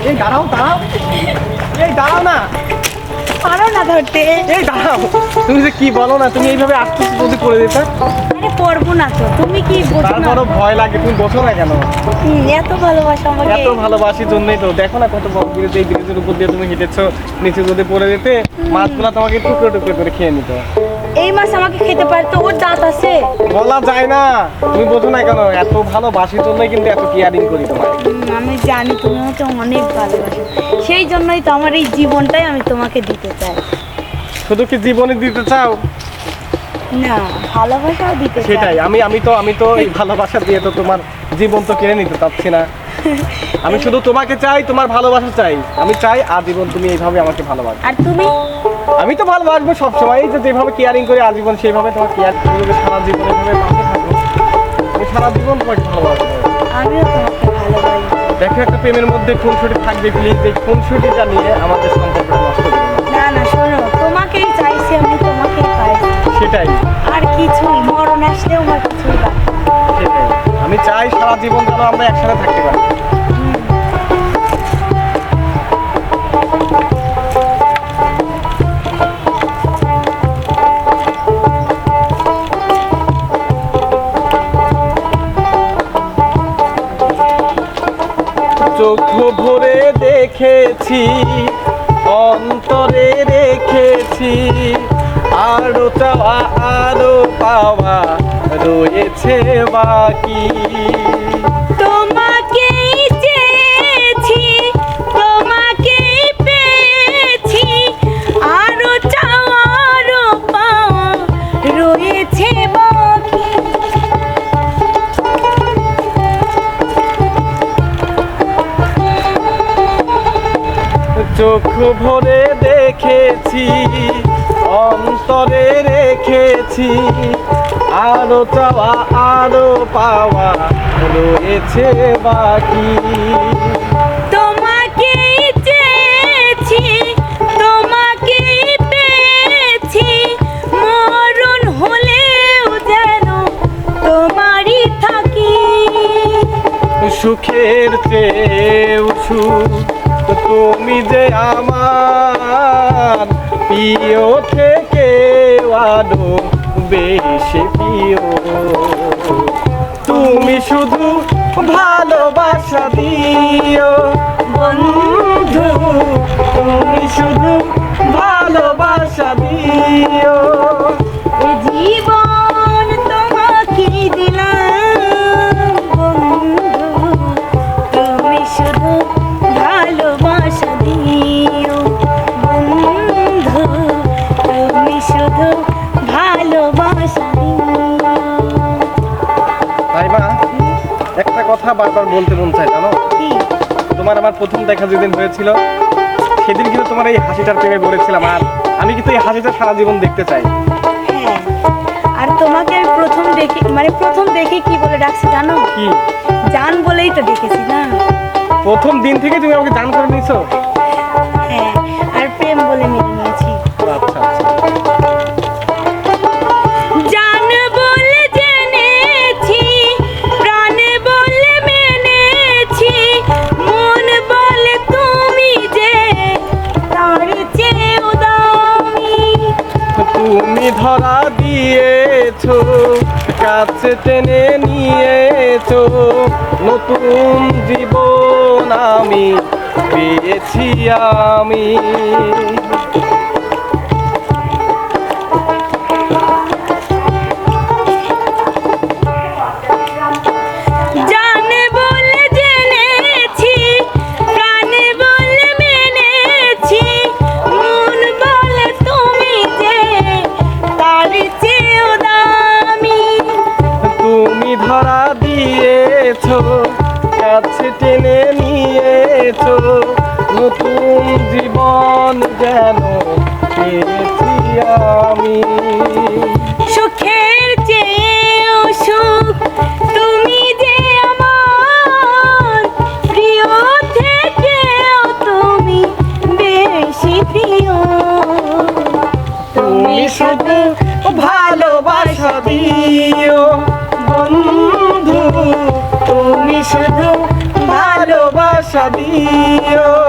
এই দাঁড়াও দাঁড়াও, এই দাঁড়াও না, পারো না ধরতে। এই দাঁড়াও। তুমি যে কি বলো না, তুমি এইভাবে আসতে যদি করে দিতে। আরে পড়বো না তো, তুমি কি বোঝো না? তারপরও ভয় লাগে, তুমি বসো না কেন? এত ভালোবাসো আমাকে। এত ভালোবাসি জন্যই তো, দেখো না কত বড় ব্রিজ, এই ব্রিজের উপর দিয়ে তুমি হেঁটেছো, নিচে যদি পড়ে যেতে মাছগুলো তোমাকে টুকরো টুকরো করে খেয়ে নিত। এই মাছ আমাকে খেতে পারতো, ওর দাঁত আছে। বলা যায় না, তুমি বোঝো না কেন? এত ভালোবাসি জন্যই কিন্তু এত কেয়ারিং করি তোমার। আমি জানি তুমি আমাকে অনেক ভালোবাসো, সেই জন্যই তো আমার এই জীবনটাই আমি তোমাকে দিতে চাই। শুধু কি জীবনে দিতে চাও? না, ভালোবাসাও দিতে চাই। সেটাই, আমি তো এই ভালোবাসা দিয়ে তো তোমার জীবন তো কেড়ে নিতে চাচ্ছি না। আমি শুধু তোমাকে চাই, তোমার ভালোবাসা চাই। আমি চাই আজীবন তুমি এইভাবে আমাকে ভালোবাসো। আর তুমি? আমি তো ভালোবাসবো সবসময়, এই যে যেভাবে কেয়ারিং করে আজীবন সেইভাবে তোমার কেয়ার করবে সারা জীবন, এইভাবে পাশে থাকবো। আমি সারা জীবন তোমাকে ভালোবাসবো। আমিও তোমাকে ভালোবাসি। দেখো একটা প্রেমের মধ্যে খুনসুটি থাকবে, প্লিজ এই খুনসুটিটা নিয়ে আমাদের সম্পর্কটা নষ্ট করবে না। না না, শোনো, তোমাকেই চাইছি আমি, তোমাকেই পাই। সেটাই আর কিছুই, মরণ আসলেও আমার কিছুই বাকি না। সেটাই, আমি চাই সারা জীবন যেন আমরা একসাথে থাকতে পারি। চোখ ভরে দেখেছি, অন্তরে রেখেছি, আরো চাওয়া আরো পাওয়া রয়েছে বাকি। তোমাকেই চেয়েছি, তোমাকেই পেয়েছি, আরো চাওয়া আরো পাওয়া রয়েছে বাকি। চোখ ভরে দেখেছি, অন্তরে রেখেছি, আরো চাওয়া আরো পাওয়া রয়েছে বাকি। তোমাকেই চেয়েছি, তোমাকেই পেয়েছি, মরণ হলেও যেন তোমারই থাকি। সুখের চেয়েও সুখ তুমি যে আমার প্রিয় থেকে আরো বেশি প্রিয়। তুমি শুধু ভালোবাসা দিও বন্ধু, তুমি শুধু ভালোবাসা দিও। এই জীবন তোমাকে দিলাম বন্ধু, তুমি শুধু ভালোবাসা দিও বন্ধু, তুমি শুধু ভালোবাসা দিও। তাই মা, একটা কথা বারবার বলতে মন চায় জানো? কি? তোমার আমার প্রথম দেখা যেদিন হয়েছিল, সেদিন কিন্তু তোমার এই হাসিটার প্রেমে বলেছিলাম, আর আমি কিন্তু এই হাসিটা সারা জীবন দেখতে চাই। হ্যাঁ, আর তোমাকে আমি প্রথম দেখে কি বলে ডাকছি জানো? কি? জান বলেই তো দেখেছি না। প্রথম দিন থেকে তুমি আমাকে জান করে নিয়েছো? হ্যাঁ, আর প্রেম বলে মেনে নিয়েছি। আচ্ছা আচ্ছা। জান বলে জেনেছি, প্রাণ বলে মেনেছি, মন বলে তুমি যে তার চেয়েও দামি। তুমি ধরা দিয়েছো, কাছে টেনে নিয়েছো, নতুন জীবন আমি পেয়েছি আমি। জান বলে জেনেছি, প্রাণ বলে মেনেছি, মন বলে তুমি যে তার চেয়েও দামি। তুমি ধরা দিয়েছো, কাছে টেনে নিয়েছো, নতুন জীবন যেন পেয়েছি আমি। সুখের চেয়েও সুখ তুমি যে আমার, প্রিয় থেকেও তুমি বেশি প্রিয়। তুমি শুধু ভালোবাসা দিও বন্ধু, তুমি শুধু ভালোবাসা ভালোবাসা দিও